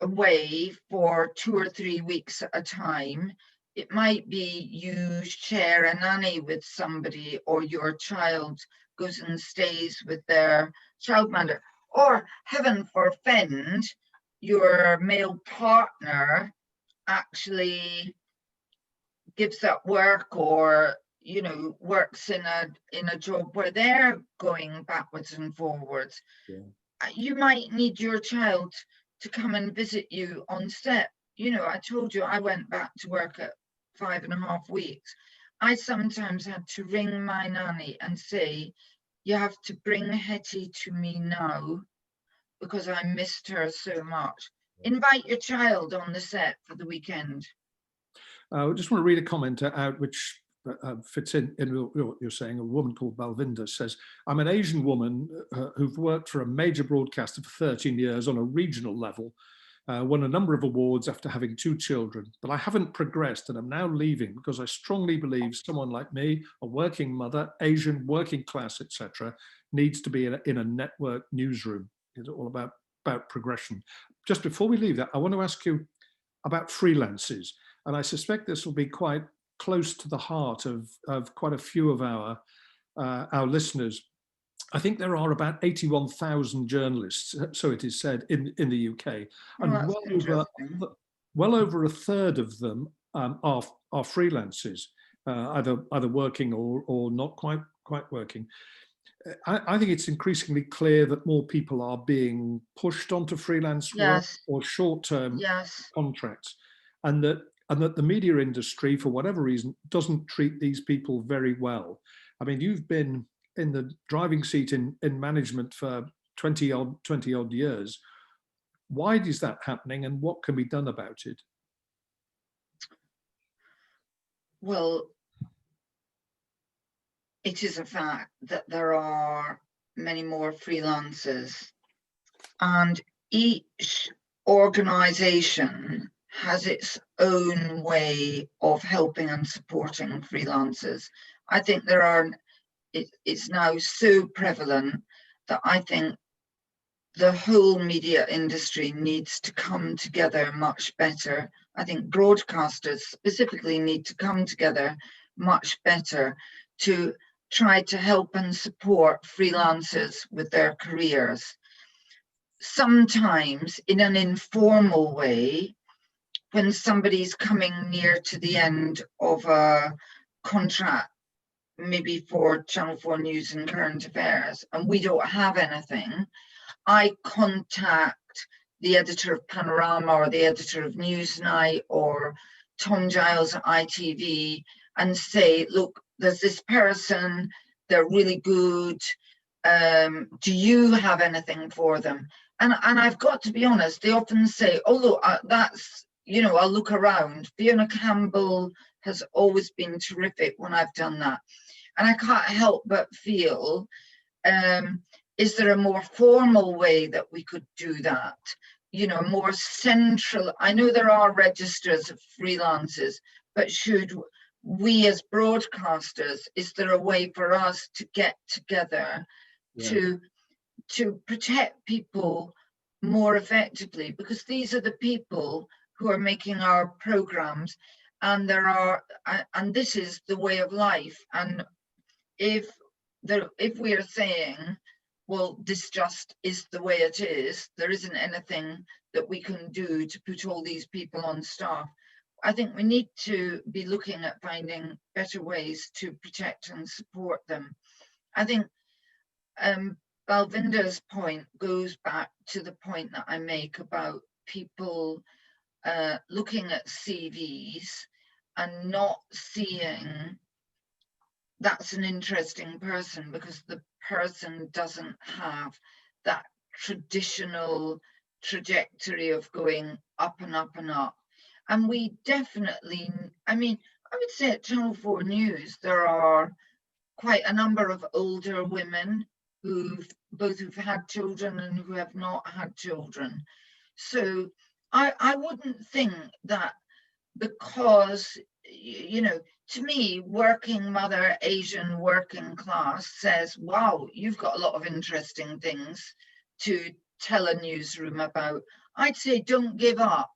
away for 2 or 3 weeks at a time. It might be you share a nanny with somebody, or your child goes and stays with their childminder, or heaven forfend, your male partner actually gives up work, or works in a job where they're going backwards and forwards. You might need your child to come and visit you on set. I told you I went back to work at 5.5 weeks. I sometimes had to ring my nanny and say, you have to bring Hetty to me now because I missed her so much. Invite your child on the set for the weekend. I just want to read a comment out which fits in what you're saying. A woman called Balvinda says, I'm an Asian woman who've worked for a major broadcaster for 13 years on a regional level, won a number of awards after having 2 children, but I haven't progressed and I'm now leaving because I strongly believe someone like me, a working mother, Asian, working class, etc., needs to be in a network newsroom. It's all about progression. Just before we leave that, I want to ask you about freelancers. And I suspect this will be quite close to the heart of quite a few of our listeners. I think there are about 81,000 journalists, so it is said, in the UK, and well over a third of them are freelancers, either working or not quite working. I think it's increasingly clear that more people are being pushed onto freelance work or short-term contracts, and that the media industry, for whatever reason, doesn't treat these people very well. I mean, you've been in the driving seat in management for 20 odd years. Why is that happening, and what can be done about it? Well, it is a fact that there are many more freelancers, and each organization has its own way of helping and supporting freelancers. I think it's now so prevalent that I think the whole media industry needs to come together much better. I think broadcasters specifically need to come together much better to try to help and support freelancers with their careers. Sometimes in an informal way, when somebody's coming near to the end of a contract, maybe for Channel 4 News and Current Affairs, and we don't have anything, I contact the editor of Panorama or the editor of Newsnight or Tom Giles at ITV and say, look, there's this person, they're really good. Do you have anything for them? And I've got to be honest, they often say, oh, look, that's, you know, I'll look around. Fiona Campbell has always been terrific when I've done that. And I can't help but feel, is there a more formal way that we could do that? You know, more central. I know there are registers of freelancers, but should we as broadcasters, is there a way for us to get together to protect people more effectively? Because these are the people who are making our programs, and and this is the way of life. And if we are saying, well, this just is the way it is, there isn't anything that we can do to put all these people on staff, I think we need to be looking at finding better ways to protect and support them. I think Balvinder's point goes back to the point that I make about people looking at CVs and not seeing that's an interesting person because the person doesn't have that traditional trajectory of going up and up and up. And we definitely, I mean, I would say at Channel 4 News, there are quite a number of older women who've had children and who have not had children. So I wouldn't think that because, you know, to me, working mother, Asian working class says, wow, you've got a lot of interesting things to tell a newsroom about. I'd say don't give up,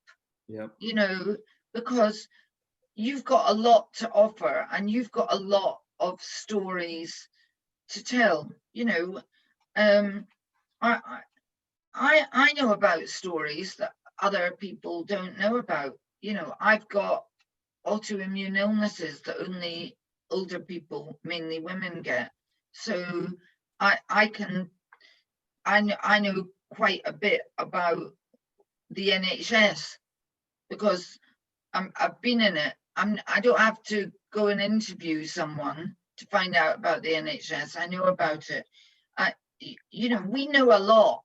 you know, because you've got a lot to offer and you've got a lot of stories to tell, you know. I know about stories that other people don't know about. You know, I've got autoimmune illnesses that only older people, mainly women, get. So I know quite a bit about the NHS because I've been in it. I don't have to go and interview someone to find out about the NHS. I know about it. You know, we know a lot,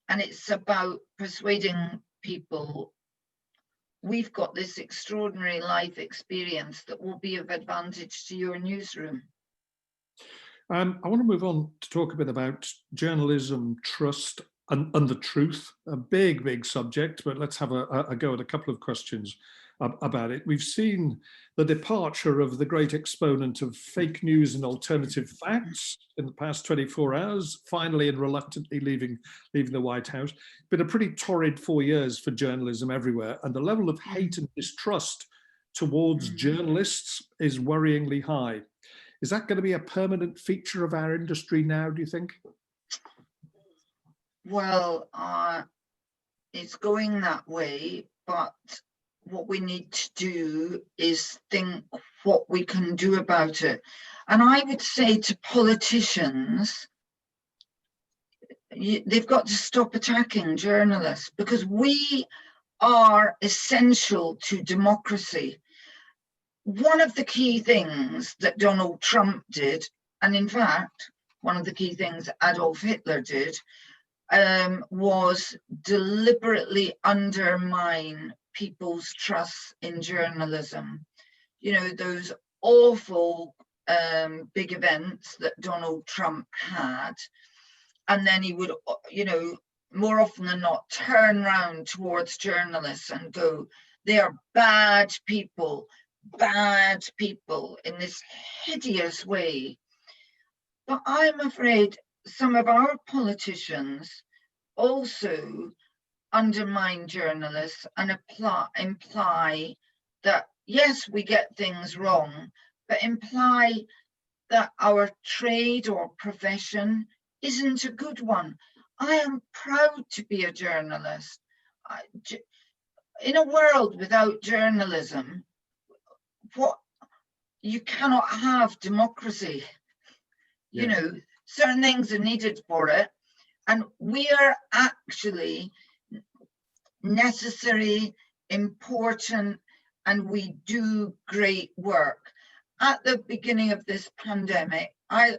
and it's about persuading people. We've got this extraordinary life experience that will be of advantage to your newsroom. I want to move on to talk a bit about journalism, trust, and the truth. A big, big subject, but let's have a go at a couple of questions about it. We've seen the departure of the great exponent of fake news and alternative facts in the past 24 hours, finally and reluctantly leaving the White House. Been a pretty torrid 4 years for journalism everywhere, and the level of hate and distrust towards journalists is worryingly high. Is that going to be a permanent feature of our industry now, do you think? Well, it's going that way, but what we need to do is think what we can do about it. And I would say to politicians, they've got to stop attacking journalists because we are essential to democracy. One of the key things that Donald Trump did, and in fact, one of the key things Adolf Hitler did, was deliberately undermine people's trust in journalism. You know, those awful big events that Donald Trump had, and then he would, you know, more often than not, turn around towards journalists and go, they are bad people in this hideous way. But I'm afraid some of our politicians also undermine journalists and imply that, yes, we get things wrong, but imply that our trade or profession isn't a good one. I am proud to be a journalist. In a world without journalism, you cannot have democracy. Yeah. You know, certain things are needed for it, and we are actually necessary, important, and we do great work. At the beginning of this pandemic, I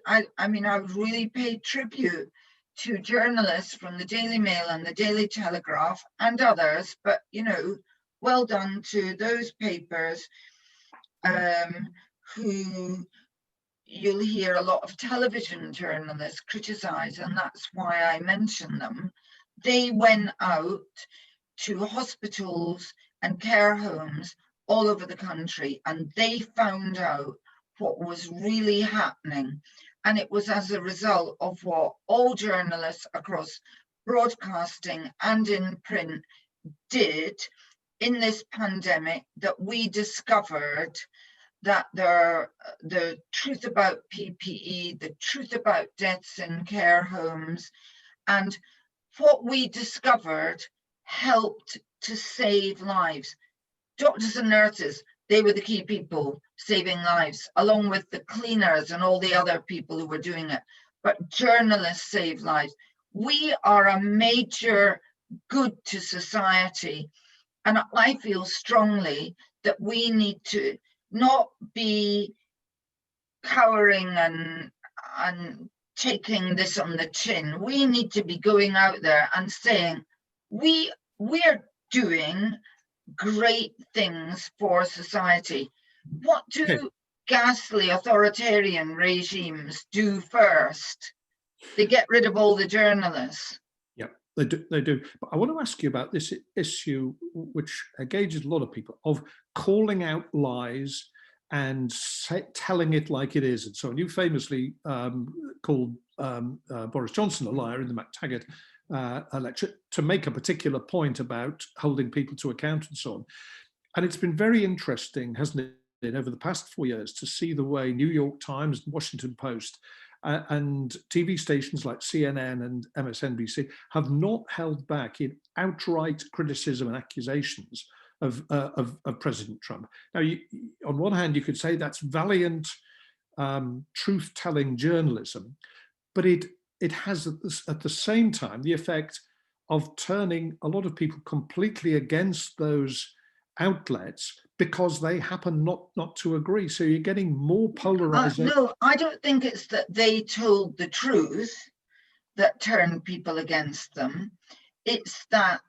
mean, I really paid tribute to journalists from the Daily Mail and the Daily Telegraph and others, but, you know, well done to those papers who you'll hear a lot of television journalists criticize, and that's why I mention them. They went out to hospitals and care homes all over the country, and they found out what was really happening. And it was as a result of what all journalists across broadcasting and in print did in this pandemic that we discovered that the truth about PPE, the truth about deaths in care homes, and what we discovered helped to save lives. Doctors and nurses, they were the key people saving lives, along with the cleaners and all the other people who were doing it. But journalists save lives. We are a major good to society. And I feel strongly that we need to not be cowering and taking this on the chin. We need to be going out there and saying, we're doing great things for society. What do ghastly authoritarian regimes do first? They get rid of all the journalists. Yeah, they do. But I want to ask you about this issue, which engages a lot of people, of calling out lies and telling it like it is. And so you famously called Boris Johnson a liar in the McTaggart lecture to make a particular point about holding people to account and so on. And it's been very interesting, hasn't it, over the past 4 years to see the way New York Times, Washington Post, and TV stations like CNN and MSNBC have not held back in outright criticism and accusations of President Trump. Now, on one hand, you could say that's valiant truth-telling journalism, but it has at the same time the effect of turning a lot of people completely against those outlets because they happen not to agree. So you're getting more polarization. No, I don't think it's that they told the truth that turned people against them. It's that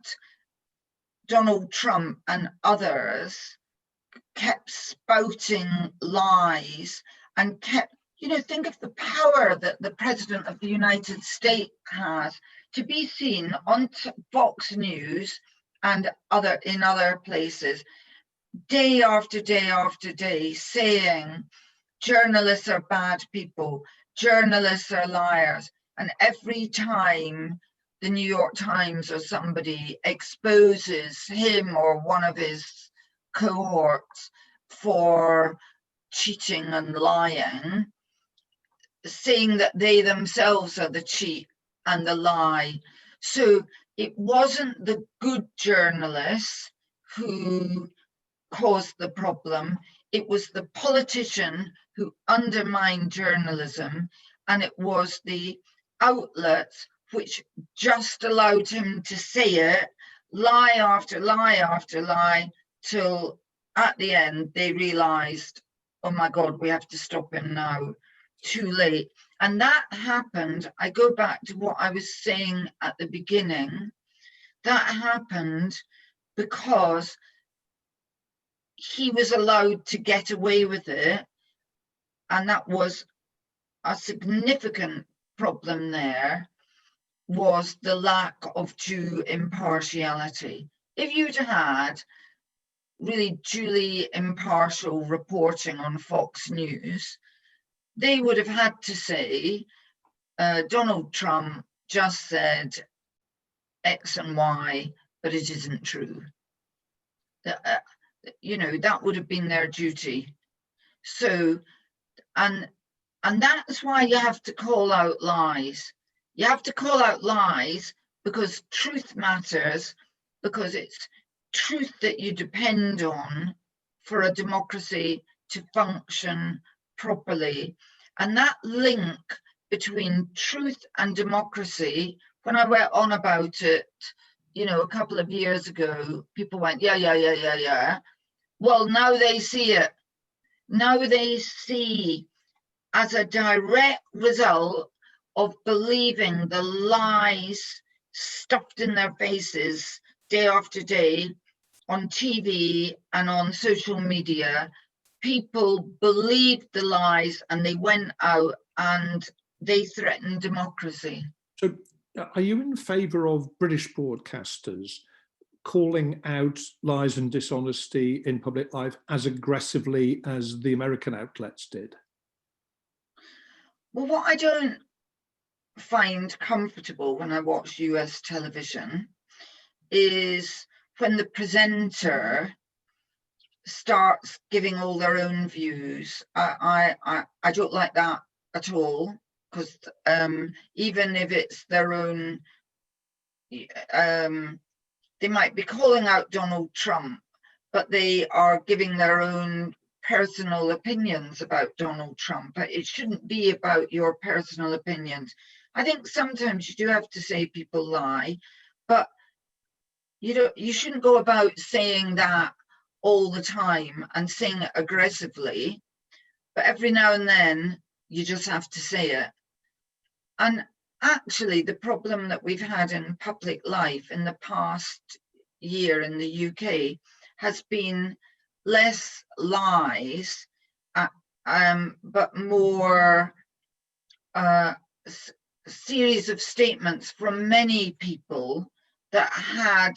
Donald Trump and others kept spouting lies and kept, you know, think of the power that the President of the United States has to be seen on Fox News and in other places, day after day after day, saying journalists are bad people, journalists are liars. And every time the New York Times or somebody exposes him or one of his cohorts for cheating and lying, saying that they themselves are the cheat and the lie. So it wasn't the good journalists who caused the problem. It was the politician who undermined journalism, and it was the outlets which just allowed him to say it, lie after lie after lie, till at the end they realized, oh my God, we have to stop him now. too late. And that happened, I go back to what I was saying at the beginning, that happened because he was allowed to get away with it. And that was a significant problem there, was the lack of due impartiality. If you'd had really duly impartial reporting on Fox News, they would have had to say, Donald Trump just said X and Y, but it isn't true. You know, that would have been their duty. So, and that's why you have to call out lies. You have to call out lies because truth matters, because it's truth that you depend on for a democracy to function properly. And that link between truth and democracy, when I went on about it, you know, a couple of years ago, people went, yeah. Well, now they see it. Now they see, as a direct result of believing the lies stuffed in their faces day after day on TV and on social media, people believed the lies and they went out and they threatened democracy. So are you in favour of British broadcasters calling out lies and dishonesty in public life as aggressively as the American outlets did? Well, what I don't find comfortable when I watch US television is when the presenter starts giving all their own views. I don't like that at all, because even if it's their own, they might be calling out Donald Trump, but they are giving their own personal opinions about Donald Trump. It shouldn't be about your personal opinions. I think sometimes you do have to say people lie, but you shouldn't go about saying that all the time and saying it aggressively, but every now and then you just have to say it. And actually, the problem that we've had in public life in the past year in the UK has been less lies, but more series of statements from many people that had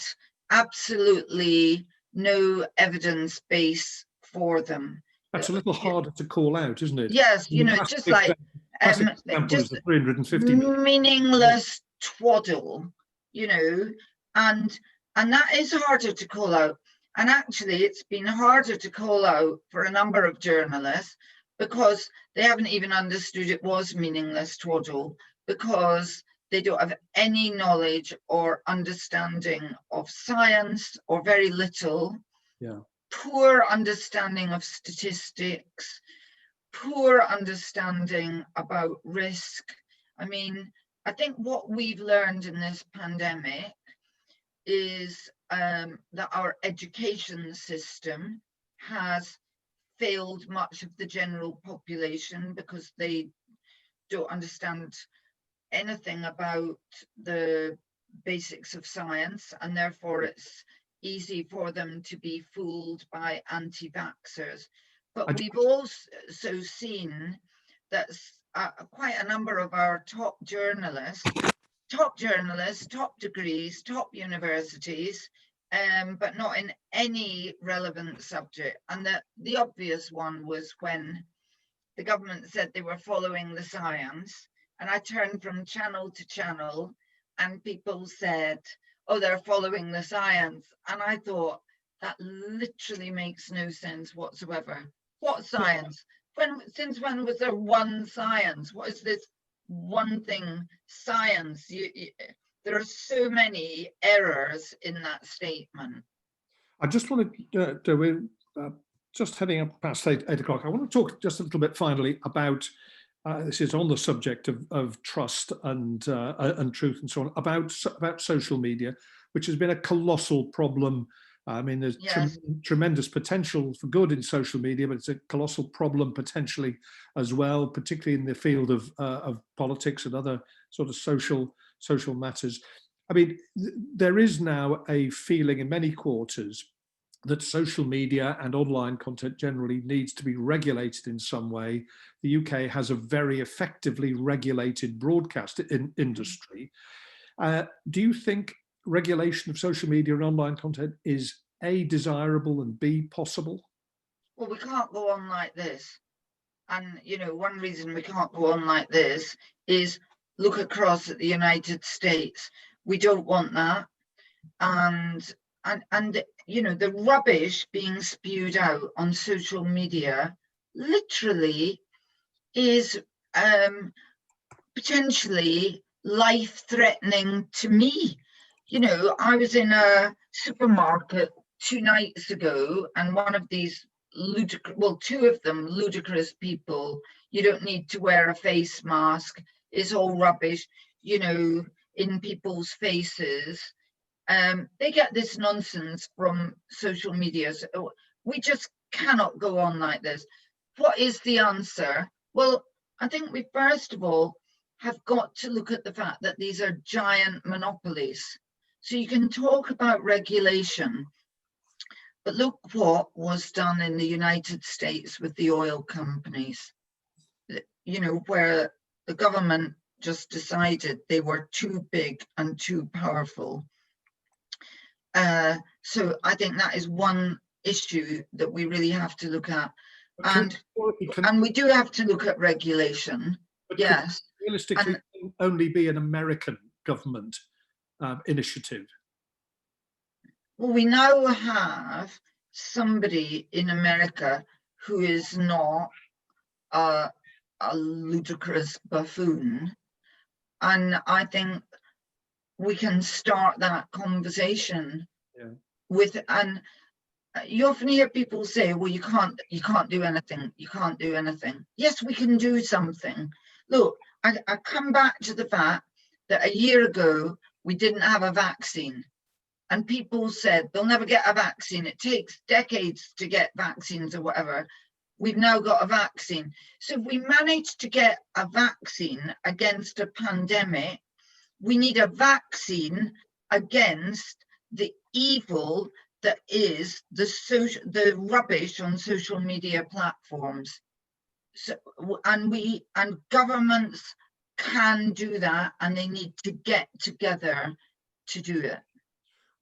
absolutely no evidence base for them. That's a little harder to call out, isn't it? Yes, you know, just like just the 350 meaningless twaddle, you know, and that is harder to call out. And actually, it's been harder to call out for a number of journalists because they haven't even understood it was meaningless twaddle, because they don't have any knowledge or understanding of science, or very little. Yeah. Poor understanding of statistics, poor understanding about risk. I mean, I think what we've learned in this pandemic is that our education system has failed much of the general population because they don't understand anything about the basics of science, and therefore it's easy for them to be fooled by anti-vaxxers. But we've also seen that quite a number of our top journalists, top degrees, top universities, but not in any relevant subject. And the obvious one was when the government said they were following the science, and I turned from channel to channel and people said, oh, they're following the science. And I thought, that literally makes no sense whatsoever. What science? Since when was there one science? What is this one thing, science? There are so many errors in that statement. I just want to, we're just heading up past 8 o'clock. I want to talk just a little bit finally about, this is on the subject of trust and truth and so on, about social media, which has been a colossal problem I mean, there's Yes. tremendous potential for good in social media, but it's a colossal problem potentially as well, particularly in the field of politics and other sort of social matters. I mean, there is now a feeling in many quarters that social media and online content generally needs to be regulated in some way. The UK has a very effectively regulated broadcast industry. Do you think regulation of social media and online content is A, desirable, and B, possible? Well, we can't go on like this. And, you know, one reason we can't go on like this is look across at the United States. We don't want that. And you know, the rubbish being spewed out on social media literally is potentially life-threatening to me. You know, I was in a supermarket 2 nights ago, and one of these ludicrous, well, 2 of them ludicrous people, you don't need to wear a face mask, it's all rubbish, you know, in people's faces. They get this nonsense from social media. So we just cannot go on like this. What is the answer? Well, I think we first of all have got to look at the fact that these are giant monopolies. So you can talk about regulation, but look what was done in the United States with the oil companies, you know, where the government just decided they were too big and too powerful. So I think that is one issue that we really have to look at. And we do have to look at regulation. Yes. Realistically, only be an American government initiative. Well, we now have somebody in America who is not a ludicrous buffoon. And I think we can start that conversation with, and you often hear people say, well, you can't do anything, you can't do anything. Yes, we can do something. Look, I come back to the fact that a year ago we didn't have a vaccine, and people said they'll never get a vaccine, it takes decades to get vaccines or whatever. We've now got a vaccine. So if we manage to get a vaccine against a pandemic, we need a vaccine against the evil that is the rubbish on social media platforms. So, and governments can do that, and they need to get together to do it.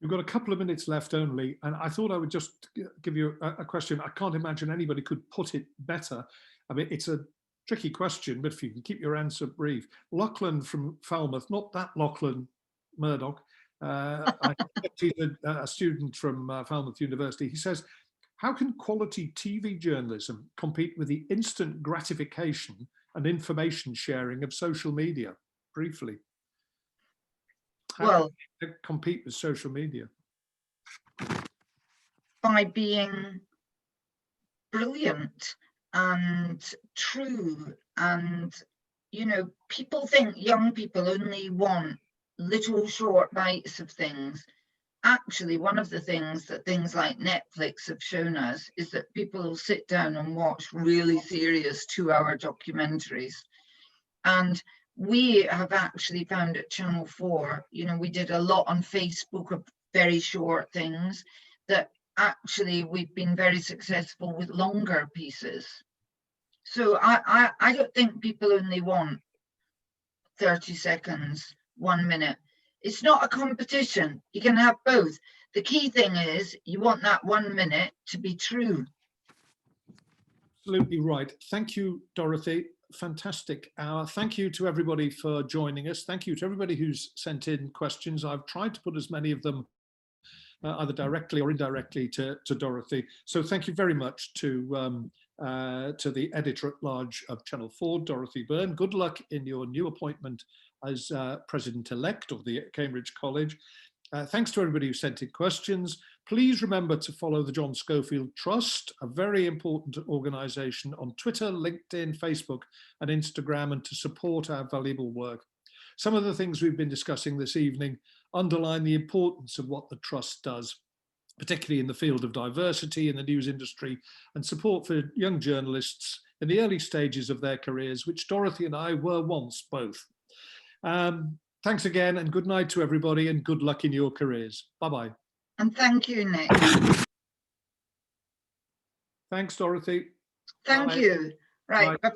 We've got a couple of minutes left only, and I thought I would just give you a question. I can't imagine anybody could put it better. I mean, it's a tricky question, but if you can keep your answer brief. Lachlan from Falmouth, not that Lachlan Murdoch, he's a student from Falmouth University. He says, how can quality TV journalism compete with the instant gratification and information sharing of social media? Briefly. How can it compete with social media? By being brilliant and true. And, you know, people think young people only want little short bites of things. Actually, one of the things that things like Netflix have shown us is that people will sit down and watch really serious 2-hour documentaries. And we have actually found at Channel 4, you know, we did a lot on Facebook of very short things, that actually we've been very successful with longer pieces. So I don't think people only want 30 seconds, 1 minute. It's not a competition. You can have both. The key thing is you want that 1 minute to be true. Absolutely right. Thank you, Dorothy. Fantastic hour. Thank you to everybody for joining us. Thank you to everybody who's sent in questions. I've tried to put as many of them either directly or indirectly to Dorothy. So thank you very much to the editor-at-large of Channel 4, Dorothy Byrne. Good luck in your new appointment as president-elect of the Cambridge College. Thanks to everybody who sent in questions. Please remember to follow the John Schofield Trust, a very important organisation, on Twitter, LinkedIn, Facebook and Instagram, and to support our valuable work. Some of the things we've been discussing this evening underline the importance of what the Trust does. particularly in the field of diversity in the news industry, and support for young journalists in the early stages of their careers, which Dorothy and I were once both. Thanks again, and good night to everybody, and good luck in your careers. Bye-bye. And thank you, Nick. Thanks, Dorothy. Thank Bye. you. Right. Bye. Bye-bye.